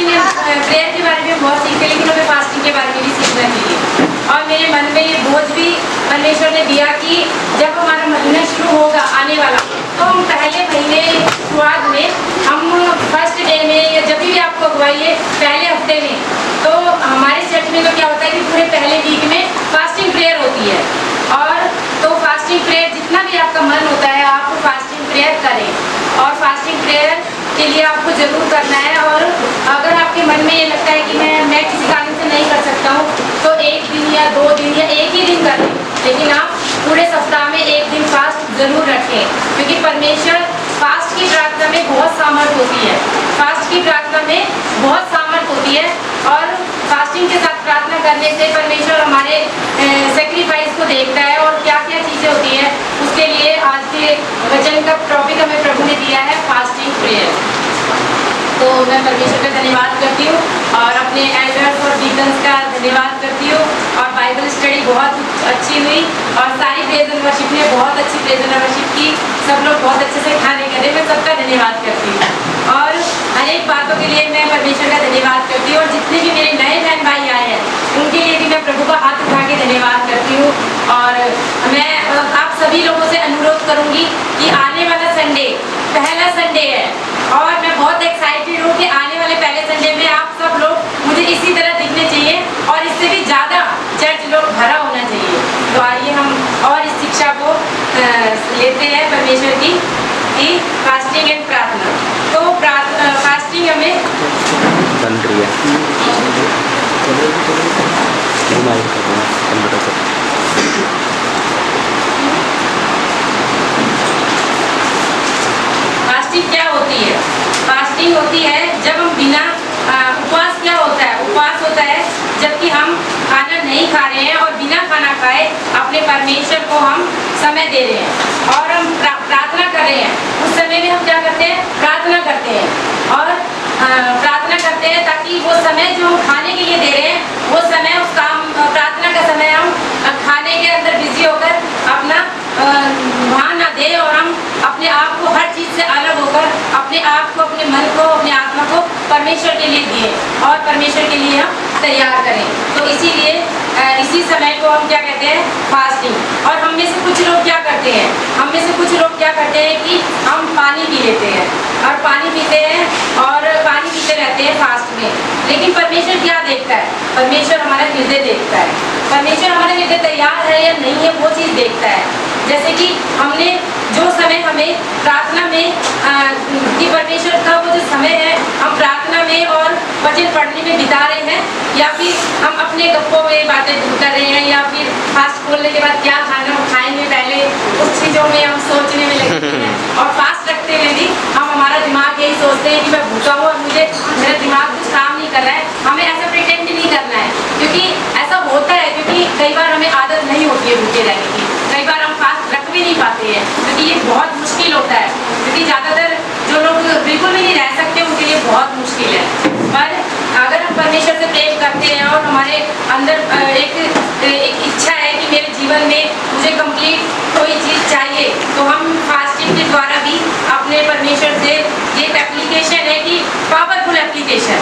Fasting prayer के बारे में बहुत सीखते, लेकिन हमें फास्टिंग के बारे में भी सीखना चाहिए। और मेरे मन में ये बोझ भी परमेश्वर ने दिया कि जब हमारा महीना शुरू होगा आने वाला, तो हम पहले महीने शुरुआत में हम फर्स्ट डे में या जब भी आपको अगुवाई है पहले हफ्ते में, तो हमारे चर्च में तो क्या होता है कि पूरे पहले वीक में फास्टिंग प्रेयर होती है। और तो फास्टिंग प्रेयर जितना भी आपका मन होता है आप फास्टिंग प्रेयर करें, और फास्टिंग प्रेयर के लिए आपको ज़रूर करना है। और अगर आपके मन में ये लगता है कि मैं किसी कारण से नहीं कर सकता हूँ, तो 1 दिन या 2 दिन या एक ही दिन करें, लेकिन आप पूरे सप्ताह में 1 दिन फास्ट ज़रूर रखें, क्योंकि परमेश्वर फास्ट की प्रार्थना में बहुत सामर्थ होती है। फास्ट की प्रार्थना में बहुत सामर्थ होती है, और फास्टिंग के साथ प्रार्थना करने से परमेश्वर हमारे सेक्रीफाइस को देखता है, और क्या क्या चीज़ें होती हैं उसके लिए आज के वचन का टॉपिक हमें प्रभु ने दिया है फास्टिंग प्रेयर। तो मैं परमेश्वर का धन्यवाद करती हूँ, और अपने एल्डर्स और डीकन्स का धन्यवाद करती हूँ। और बाइबल स्टडी बहुत अच्छी हुई, और सारी प्रेज एंड वर्शिप ने बहुत अच्छी प्रेज एंड वर्शिप की, सब लोग बहुत अच्छे से खाने करे, मैं सबका धन्यवाद करती हूँ। और हर एक बातों के लिए मैं परमेश्वर का धन्यवाद करती हूँ, और जितने भी मेरे नए बहन भाई आए हैं उनके लिए भी मैं प्रभु का हाथ उठा के धन्यवाद करती हूँ। और मैं आप सभी लोगों से अनुरोध करूँगी कि आने वाला संडे पहला संडे है, और मैं बहुत एक्साइटेड हूँ कि आने वाले पहले संडे में आप सब लोग मुझे इसी तरह दिखने चाहिए, और इससे भी ज़्यादा चर्च लोग भरा होना चाहिए। तो आइए हम और इस शिक्षा को लेते हैं परमेश्वर की फास्टिंग एंड प्रार्थना। तो फास्टिंग हमें बन रही है फास्टिंग क्या होती है? फास्टिंग होती है जब हम बिना उपवास क्या होता है? उपवास होता है जबकि हम खाना नहीं खा रहे हैं और बिना खाना खाए अपने परमेश्वर को हम समय दे रहे हैं, और हम प्रार्थना कर रहे हैं। उस समय में हम क्या करते हैं? प्रार्थना करते हैं, और प्रार्थना करते हैं ताकि वो समय जो हम खाने के लिए दे रहे हैं वो समय उस काम प्रार्थना का समय हम खाने के अंदर बिजी होकर अपना ध्यान ना दें, और हम अपने आप को हर चीज़ से अलग होकर अपने आप को, अपने मन को, अपने आत्मा को परमेश्वर के लिए दिए और परमेश्वर के लिए हम तैयार करें। तो इसीलिए इसी समय को हम क्या कहते हैं? फास्टिंग। और हम में से कुछ लोग क्या करते हैं? हम में से कुछ लोग क्या करते हैं कि हम पानी पी लेते हैं, और पानी पीते हैं और पानी पीते रहते हैं फास्ट में। लेकिन परमेश्वर क्या देखता है? परमेश्वर हमारा हृदय देखता है। परमेश्वर हमारा हृदय तैयार है या नहीं है वो चीज़ देखता है। जैसे कि हमने जो समय हमें प्रार्थना में कि परमेश्वर का वो जो समय है हम प्रार्थना में और वचन पढ़ने में बिता रहे हैं, या फिर हम अपने गप्पों में बातें कर रहे हैं, या फिर फास्ट खोलने के बाद क्या खाना खाएंगे पहले उस चीज़ों में हम सोचने में लगे हैं। और फास्ट रखते हुए भी हम हमारा दिमाग यही सोचते हैं कि मैं भूखा हूँ और मुझे मेरा दिमाग कुछ काम नहीं कर रहा है। हमें ऐसा प्रिटेंड नहीं करना है, क्योंकि ऐसा होता है, क्योंकि कई बार हमें आदत नहीं होती है भूखे रहने की, कई बार हम फास्ट रख भी नहीं पाते हैं, क्योंकि ये बहुत मुश्किल होता है। क्योंकि ज़्यादातर जो लोग बिल्कुल भी नहीं रह सकते उनके लिए बहुत मुश्किल है। पर अगर हम परमेश्वर से प्रेम करते हैं और हमारे अंदर एक इच्छा है कि मेरे जीवन में मुझे कंप्लीट कोई चीज़ चाहिए, तो हम फास्टिंग के द्वारा भी अपने परमेश्वर से ये एप्लीकेशन है कि पावरफुल एप्लीकेशन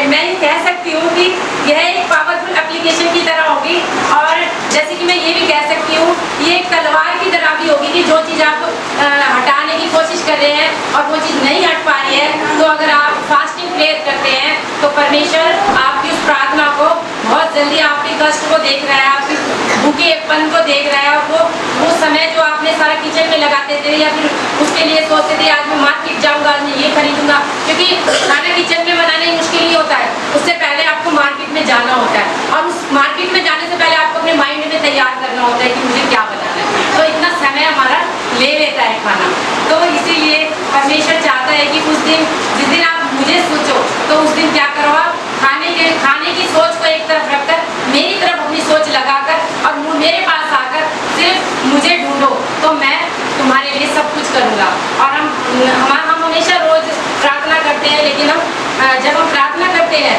मैं ये कह सकती हूँ कि यह एक पावरफुल एप्लीकेशन की तरह होगी। और जैसे कि मैं ये भी कह सकती हूँ ये एक तलवार की तरह भी होगी कि जो चीज़ आप हटाने की कोशिश कर रहे हैं और वो चीज़ नहीं हट पा रही है, तो अगर आप फास्टिंग प्रेयर करते हैं तो परमेश्वर आपकी उस प्रार्थना को बहुत जल्दी, आपके कष्ट को देख रहा है, आपके भूखेपन को देख रहा है। और वो समय जो आपने सारा किचन में लगाते थे, या फिर उसके लिए सोचते थे आज मैं मार्केट जाऊँगा, आज मैं ये खरीदूँगा, क्योंकि खाना किचन में बनाने मुश्किल नहीं होता है, उससे पहले आपको मार्केट में जाना होता है, और उस मार्केट में जाने से पहले आपको अपने माइंड में तैयार करना होता है कि मुझे क्या बनाना है। तो इतना समय हमारा ले लेता है खाना। तो इसीलिए परमेश्वर चाहता है कि उस दिन, जिस दिन आप मुझे सोचो, तो उस दिन क्या करो? आप खाने की सोच को एक तरफ रखकर मेरी तरफ अपनी सोच लगाकर और मेरे पास आकर सिर्फ मुझे ढूंढो, तो मैं तुम्हारे लिए सब कुछ करूँगा। और हम हमेशा रोज प्रार्थना करते हैं, लेकिन जब हम प्रार्थना करते हैं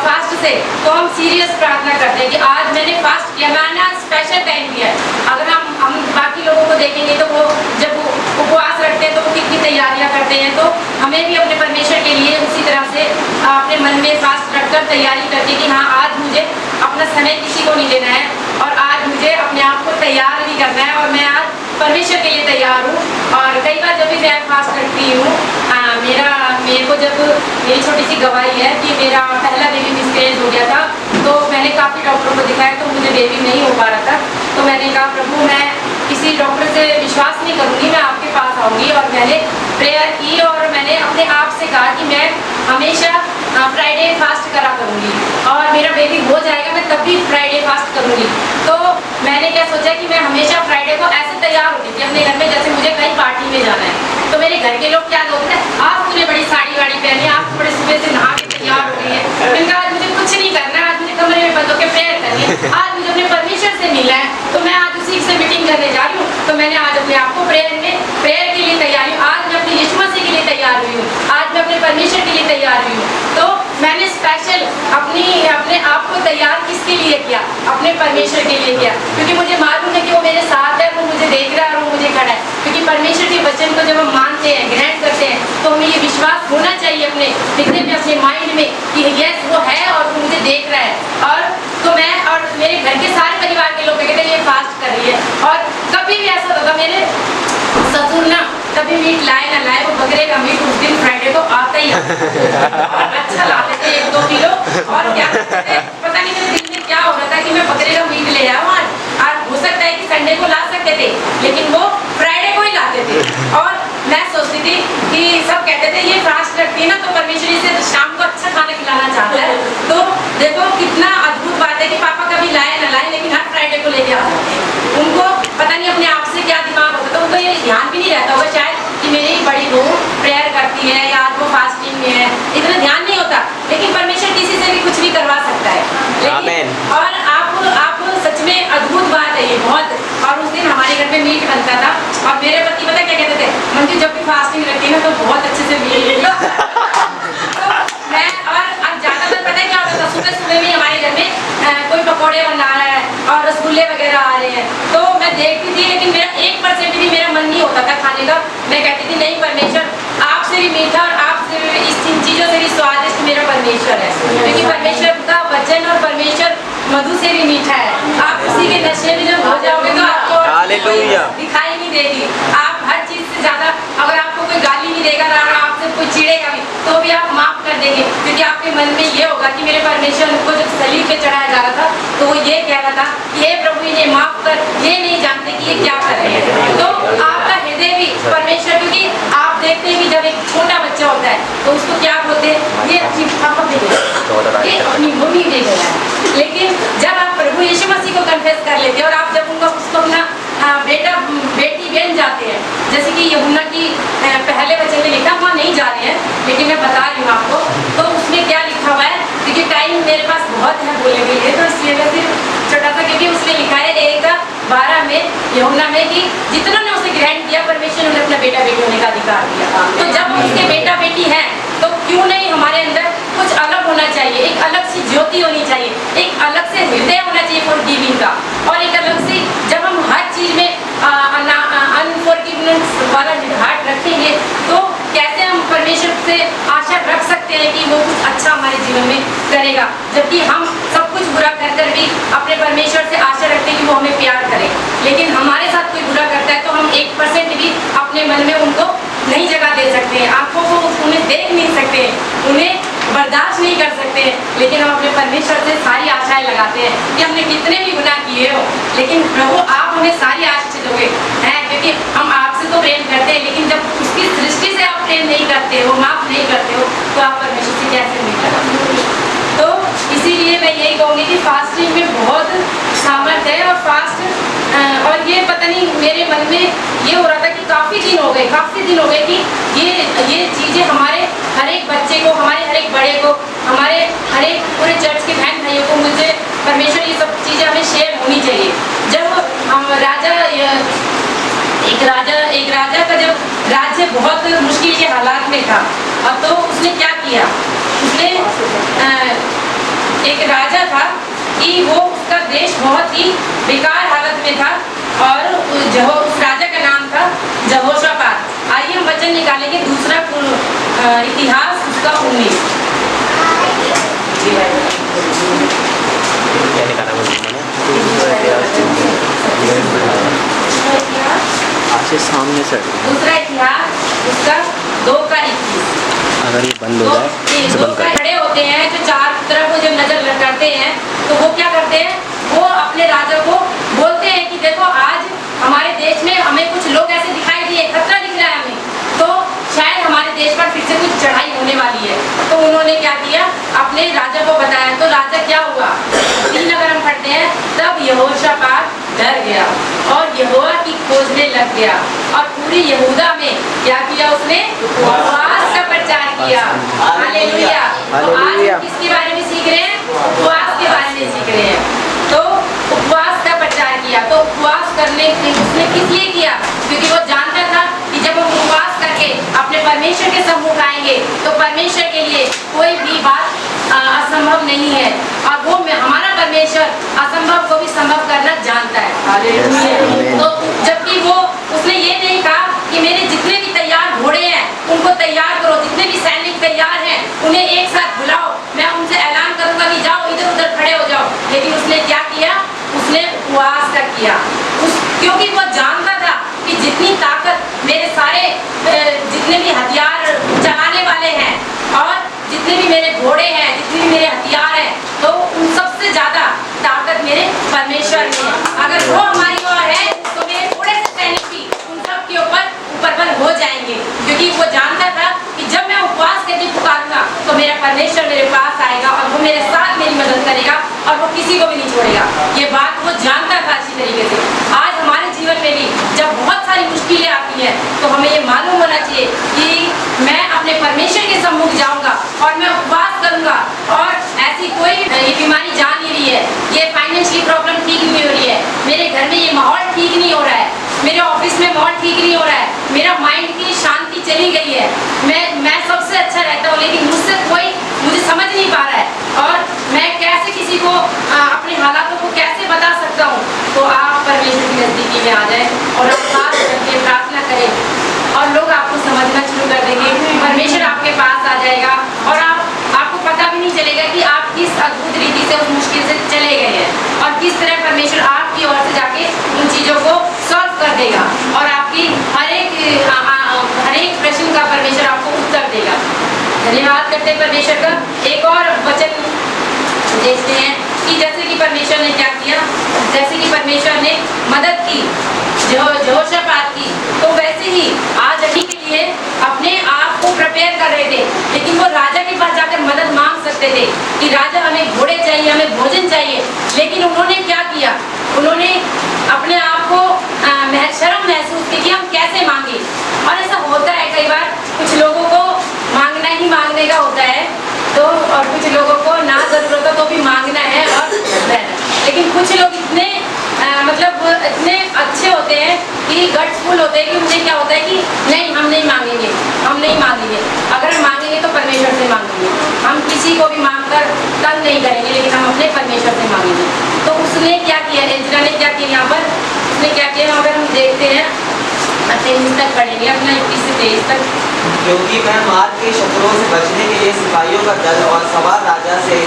फास्ट से, तो हम सीरियस प्रार्थना करते हैं कि आज मैंने फास्ट किया, मैंने आज स्पेशल टाइम किया। अगर हम बाकी लोगों को देखेंगे तो वो जब उपवास रखते हैं तो वो कितनी तैयारियां करते हैं, तो हमें भी अपने परमेश्वर के लिए उसी तरह से अपने मन में फास्ट रखकर तैयारी करके कि हाँ आज मुझे अपना समय किसी को नहीं लेना है और आज मुझे अपने आप को तैयार भी करना है और मैं आज परमेश्वर के लिए तैयार हूँ। और कई बार जब भी मैं फास्ट रखती हूँ मेरे को जब मेरी छोटी सी गवाही है कि मेरा पहला बेबी मिसकैरेज हो गया था, तो मैंने काफ़ी डॉक्टरों को दिखाया तो मुझे बेबी नहीं हो पा रहा था। तो मैंने कहा प्रभु मैं किसी डॉक्टर से विश्वास नहीं करूँगी, मैं आपके पास आऊँगी। और मैंने प्रेयर की और मैंने अपने आप से कहा कि मैं हमेशा फ्राइडे फास्ट करा करूँगी और मेरा बेबी हो जाएगा मैं तब भी फ्राइडे फास्ट करूँगी। तो मैंने क्या सोचा कि मैं हमेशा फ्राइडे को ऐसे तैयार होती थी अपने घर में जैसे मुझे कहीं पार्टी में जाना है। तो मेरे घर के लोग क्या बोलते हैं, आज तूने बड़ी साड़ी वाड़ी पहनी, आज तू बड़े सुबह से नहा के तैयार हो गई है। मैंने कहा आज मुझे कुछ नहीं करना है, आज मुझे कमरे में बंद होकर प्रेयर करनी है, आज मुझे अपने परमेश्वर से मिलना है, तो मैं आज उसी से मीटिंग करने जा रही हूँ। तो मैंने आज अपने आप को प्रेयर के लिए तैयार हूँ, आज मैं अपने यीशु मसीह के लिए तैयार हुई हूँ, आज मैं अपने परमेश्वर के लिए तैयार हुई हूँ। तो मैंने स्पेशल अपने आप को तैयार किसके लिए किया, अपने परमेश्वर के लिए किया, क्योंकि मुझे मालूम है कि वो मेरे साथ है, वो मुझे देख रहा है और वो मुझे खड़ा है। क्योंकि परमेश्वर के वचन को जब हम मानते हैं, ग्रहण करते हैं, तो हमें ये विश्वास होना चाहिए अपने हृदय में, अपने माइंड में कि यस वो है और वो मुझे देख रहा है। और तो मैं और मेरे घर के सारे परिवार के लोग कहते हैं ये फास्ट कर रही है। और कभी भी ऐसा होता मेरे ससुर ना कभी मीट लाए ना लाए, वो बकरे का मीट उस दिन फ्राइडे को आता ही अच्छा लाते थे 1-2 किलो। और क्या पता नहीं मेरे दिल में क्या हो रहा था कि मैं बकरे का मीट ले आऊँ आज हो सकता है कि संडे को ला सकते थे लेकिन वो फ्राइडे को ही लाते थे। और मैं सोचती थी कि सब कहते थे ये फास्ट रखती है ना तो परमेश्वर इसे शाम को अच्छा खाना खिलाना चाहता है। तो देखो कितना अद्भुत बात है कि पापा कभी लाए ना लाए लेकिन हर फ्राइडे को लेके आ जाते हैं। उनको पता नहीं अपने आप से क्या दिमाग होता है, उनको ये ध्यान भी नहीं रहता होगा शायद कि मेरी बड़ी बहू प्रेयर करती है या आज वो फास्टिंग में है, इतना ध्यान नहीं होता। लेकिन परमेश्वर किसी से भी कुछ भी करवा सकता है। लेकिन और आप सच में अद्भुत बात है ये बहुत। और उस दिन हमारे घर में मीट बनता था और मेरे पति पता क्या कहते थे, मंजू जब भी फास्टिंग रखती है ना तो बहुत अच्छे से मीट तो मैं और अब ज़्यादातर पता है क्या होता था, सुबह सुबह में हमारे घर में कोई पकौड़े बना रहा है और रसगुल्ले वगैरह आ रहे हैं तो मैं देखती थी, लेकिन मेरा 1% भी मेरा मन नहीं होता था खाने का। मैं कहती थी नहीं परमेश्वर आपसे भी मीठा और आपसे इन चीज़ों से भी स्वादिष्ट मेरा परमेश्वर है, क्योंकि परमेश्वर का वचन और परमेश्वर मधु से भी मीठा है। आप उसी के नशे में जब हो जाओगे तो आपको दिखाई नहीं देगी। आप हर चीज़ से ज़्यादा अगर आपको कोई गाली नहीं देगा ना आपसे कोई चिढ़ेगा भी तो भी आप माफ़ कर देंगे, क्योंकि आपके मन में ये होगा कि मेरे परमेश्वर को जब सलीब पे चढ़ाया जा रहा था तो वो ये कह रहा था कि हे प्रभु इन्हें माफ़ कर, ये नहीं जानते कि ये क्या कर रहे हैं। तो आपका हृदय भी परमेश्वर, क्योंकि आप देखते हैं कि जब एक छोटा बच्चा होता है तो उसको क्या बोलते हैं, ये अपनी पापा पे गया, ये अपनी मम्मी पे गया है। लेकिन जब आप प्रभु यीशु मसीह को कन्फेस कर लेते हैं और आप जब उसको अपना बेटा बेटी बन जाते हैं, जैसे कि यूहन्ना की पहले वचन में लिखा हुआ नहीं जा रहे हैं लेकिन मैं बता रही हूँ आपको, तो उसमें क्या लिखा हुआ है, क्योंकि टाइम मेरे पास बहुत है बोलने के लिए तो इसलिए मैं सिर्फ छोटा सा, क्योंकि उसमें लिखा है 1:12 में यूहन्ना में कि जितना ने उसे ग्रहण किया परमेश्वर ने उन्हें अपना बेटा बेटी होने का अधिकार दिया। तो जब हम उसके बेटा बेटी हैं तो क्यों नहीं हमारे अंदर कुछ अलग होना चाहिए, एक अलग सी ज्योति होनी चाहिए, एक अलग से हृदय होना चाहिए फॉरगिविंग का, और एक अलग से जब हम हर चीज़ में अनफॉरगिवनेस वाला हार्ट रखेंगे तो कैसे हम परमेश्वर से आशा रख सकते हैं कि वो कुछ अच्छा हमारे जीवन में करेगा, जबकि हम सब कुछ बुरा कर कर भी अपने परमेश्वर से आशा रखते हैं कि वो हमें प्यार करे। लेकिन हमारे साथ कोई बुरा करता है तो हम 1% भी अपने मन में उनको नहीं जगह दे सकते हैं, आंखों को उन्हें देख नहीं सकते, उन्हें बर्दाश्त नहीं कर सकते, लेकिन हम अपने परमेश्वर से सारी आशाएं लगाते हैं कि हमने कितने भी गुनाह किए हो लेकिन प्रभु आप हमें सारी आशीष दोगे हैं, क्योंकि हम आपसे तो प्रेम करते हैं लेकिन जब उसकी सृष्टि से आप प्रेम नहीं करते हो, माफ नहीं करते हो, तो आप परमेश्वर से कैसे मिल। तो इसीलिए मैं यही कहूँगी कि फास्टिंग में बहुत सामर्थ्य है। और फास्ट और ये पता नहीं मेरे मन में ये हो रहा था कि काफ़ी दिन हो गए कि ये चीज़ें हमारे हर एक बच्चे को, हमारे हर एक बड़े को, हमारे हर एक पूरे चर्च के बहन भाइयों को मुझे परमेश्वर ये सब चीज़ें हमें शेयर होनी चाहिए। जब हम एक राजा का जब राज्य बहुत मुश्किल के हालात में था और तो उसने क्या किया, उसने एक राजा था कि वो उसका देश बहुत ही बेकार हालत में था और उस राजा का नाम था यहोशापात। आइए हम वचन निकालेंगे दूसरा इतिहास उसका 19। पीछे सामने से दूसरा इतिहास उसका 2:21। अगर ये बंद हो तो जाए ये इसे दो बंद कर खड़े होते हैं जो चार तरफ वो जब नजर करते हैं तो वो क्या करते हैं, वो अपने राजा को बोलते हैं कि देखो आज हमारे देश में हमें कुछ लोग ऐसे दिखाई दिए, खतरा दिख रहा है हमें, तो शायद हमारे देश पर फिर से कुछ चढ़ाई होने वाली है। तो उन्होंने क्या किया, अपने राजा को बताया। तो राजा क्या हुआ, 3 अगर हम पढ़ते हैं, तब यहोशापात डर गया और यहोवा की खोजने लग गया और पूरी यहूदा में क्या किया, उसने उपवास का प्रचार किया। हालेलुया। तो आज हम किसके बारे में सीख रहे हैं, उपवास के बारे में सीख रहे हैं। तो उपवास का प्रचार किया। तो उपवास करने उसने किस लिए किया, क्योंकि वो जानता था कि जब हम उपवास करके अपने परमेश्वर के सम्मुख आएंगे तो परमेश्वर के लिए कोई भी बात असंभव नहीं है और वो हमारा परमेश्वर असंभव को भी संभव करना जानता है। हालेलुया। तो जबकि वो उसने ये नहीं कहा कि मेरे जितने भी तैयार घोड़े हैं उनको तैयार करो, जितने भी सैनिक तैयार हैं उन्हें एक साथ बुलाओ, मैं उनसे ऐलान करूंगा कि जाओ इधर उधर खड़े हो जाओ। लेकिन उसने क्या किया, उसने उपवास का किया। क्योंकि वो जानता था कि जितनी ताकत मेरे सारे जितने भी हथियार चलाने वाले हैं और जितने भी मेरे घोड़े हैं, जितने भी मेरे हथियार हैं, तो उन सबसे ज्यादा ताकत मेरे परमेश्वर में है। अगर वो हमारी ओर है तो मेरे थोड़े से सैनिक भी उन सब के ऊपर उपरबल हो जाएंगे, क्योंकि वो जानता था कि जब मैं उपवास करके पुकारूंगा तो मेरा परमेश्वर मेरे पास आएगा और वो मेरे साथ मेरी मदद करेगा और वो किसी को भी नहीं छोड़ेगा। ये बात वो जानता था अच्छी तरीके से। आज हमारे जीवन में भी जब बहुत सारी मुश्किलें आती हैं तो हमें ये मालूम होना चाहिए कि मैं अपने परमेश्वर के सम्मुख जाऊंगा और मैं उपवास करूंगा और ऐसी कोई ये बीमारी जा नहीं रही है, ये फाइनेंशियली प्रॉब्लम ठीक नहीं हो रही है, मेरे घर में ये माहौल ठीक नहीं हो रहा है, मेरे ऑफिस में माहौल ठीक नहीं हो रहा है, मेरा माइंड की शांति चली गई है, मैं सबसे अच्छा रहता हूँ लेकिन मुझसे कोई मुझे समझ नहीं पा रहा है और मैं कैसे किसी को अपने हालातों को कैसे बता सकता हूँ। तो आप परमेश्वर की नजदीकी में आ जाए और आप बात करके प्रार्थना करें और लोग आपको समझना शुरू कर देंगे, परमेश्वर आपके पास आ जाएगा और आपको पता भी नहीं चलेगा कि आप किस अद्भुत रीति से उस मुश्किल से चले गए हैं और किस तरह परमेश्वर आपकी ओर से जाके उन चीज़ों को सॉल्व कर देगा और आपकी हर एक प्रश्न का परमेश्वर आपको उत्तर देगा। धन्यवाद करते हैं परमेश्वर का। एक और वचन देखते हैं कि जैसे कि परमेश्वर ने क्या किया, जैसे कि परमेश्वर ने मदद की यहोशापात की, तो वैसे ही आज अभी के लिए अपने आप को प्रिपेयर कर रहे थे, लेकिन वो राजा के पास जाकर मदद मांग सकते थे कि राजा हमें घोड़े चाहिए, हमें भोजन चाहिए, लेकिन उन्होंने क्या किया, उन्होंने अपने आप को शर्म महसूस की कि हम कैसे मांगे। और ऐसा होता है कई बार, कुछ लोगों को मांगना ही मांगने का होता है तो, और कुछ लोगों को ना जरूरत हो तो भी मांगना है और लेकिन कुछ लोग इतने मतलब इतने अच्छे होते हैं कि गट्सफुल होते हैं कि उन्हें क्या होता है कि नहीं हम नहीं मांगेंगे, हम नहीं मांगेंगे, अगर हम मांगेंगे तो परमेश्वर से मांगेंगे, हम किसी को भी मांगकर तंग नहीं करेंगे लेकिन हम अपने परमेश्वर से मांगेंगे। तो उसने क्या किया, एजरा ने क्या किया, यहाँ पर उसने क्या किया, अगर हम देखते हैं 23 तक पढ़ेंगे अपना 21 से 23 तक। क्योंकि मैं मार्ग के शत्रुओं से बचने के लिए सिपाहियों का दल और सवार राजा से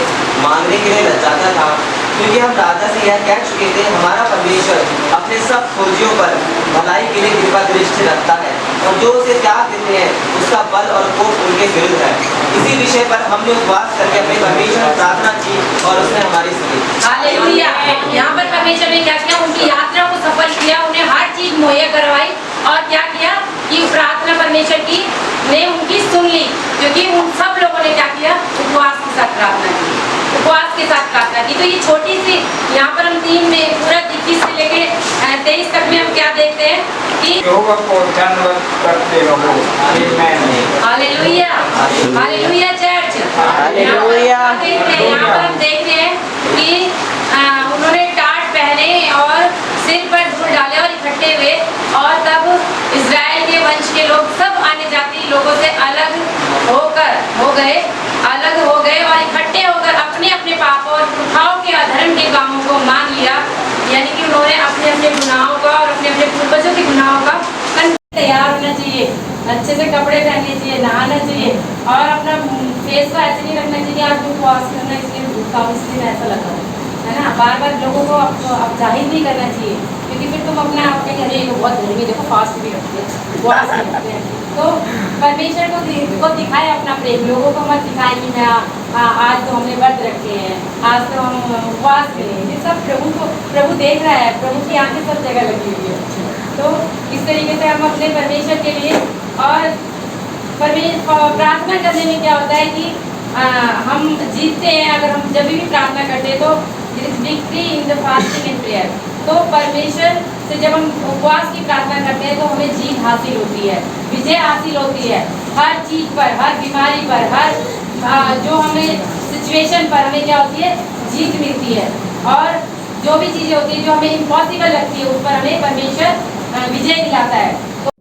मांगने के लिए लजाता था, क्योंकि हम राजा से यह कह चुके थे हमारा परमेश्वर अपने सब फौजियों पर भलाई के लिए कृपा दृष्टि रखता है और जो उसे त्याग देते हैं उसका बल और कोप उनके विरुद्ध है। इसी विषय पर हमने उपवास करके अपने परमेश्वर से प्रार्थना की और उसने हमारी सुनी। हालेलुया। यहाँ पर परमेश्वर ने क्या किया, उनकी यात्रा को सफल किया, उन्हें हर चीज मुहैया करवाई और क्या किया कि प्रार्थना परमेश्वर की ने उनकी सुन ली, क्योंकि उन सब लोगों ने क्या किया, उपवास के साथ प्रार्थना की, उपवास के साथ प्रार्थना की। तो ये छोटी सी यहाँ पर हम 3 में पूरा 21 से लेके 23 तक में हम क्या देखते हैं कि यहोवा को धन्यवाद करते रहो। Hallelujah, hallelujah church, hallelujah. यहाँ पर हम देख रहे हैं कि उन्होंने टाट पहने और सिर पर धूल डाले और इकट्ठे हुए और तब इजराइल के वंश के लोग सब अन्य जाति लोगों से अलग हो गए और इकट्ठे होकर अपने अपने पापों और पुरखाओं के अधर्म के कामों को मान लिया, यानी कि उन्होंने अपने अपने गुनाहों का और अपने अपने पूर्वजों के गुनाहों का तैयार होना चाहिए, अच्छे से कपड़े पहनने चाहिए, नहाना चाहिए और अपना फेस को ऐसे नहीं रखना चाहिए आज उपवास करना इसलिए भूखा इसलिए ऐसा लगा है ना। बार बार लोगों को अब जाहिर नहीं करना चाहिए, क्योंकि फिर तुम अपना आप कहीं अरे ये तो बहुत गर्मी देखो फास्ट भी रखते हैं उपवास भी रखते हैं। तो परमेश्वर को दिखाए अपना प्रेम, लोगों को मत दिखाए कि मैं आज तो हमने व्रत रखे हैं, आज तो हम उपवास करें। ये सब प्रभु देख रहा है, प्रभु की आंखें सब जगह लगी हुई है। तो इस तरीके से हम अपने परमेश्वर के लिए और प्रार्थना करने में क्या होता है कि हम जीतते हैं अगर हम जब भी प्रार्थना करते हैं तो victory in the fasting and prayer. तो परमेश्वर से जब हम उपवास की प्रार्थना करते हैं तो हमें जीत हासिल होती है, विजय हासिल होती है हर चीज़ पर, हर बीमारी पर, हर जो हमें सिचुएशन पर हमें क्या होती है, जीत मिलती है। और जो भी चीज़ें होती है जो हमें इम्पॉसिबल लगती है उस पर हमें परमेश्वर विजय दिलाता है।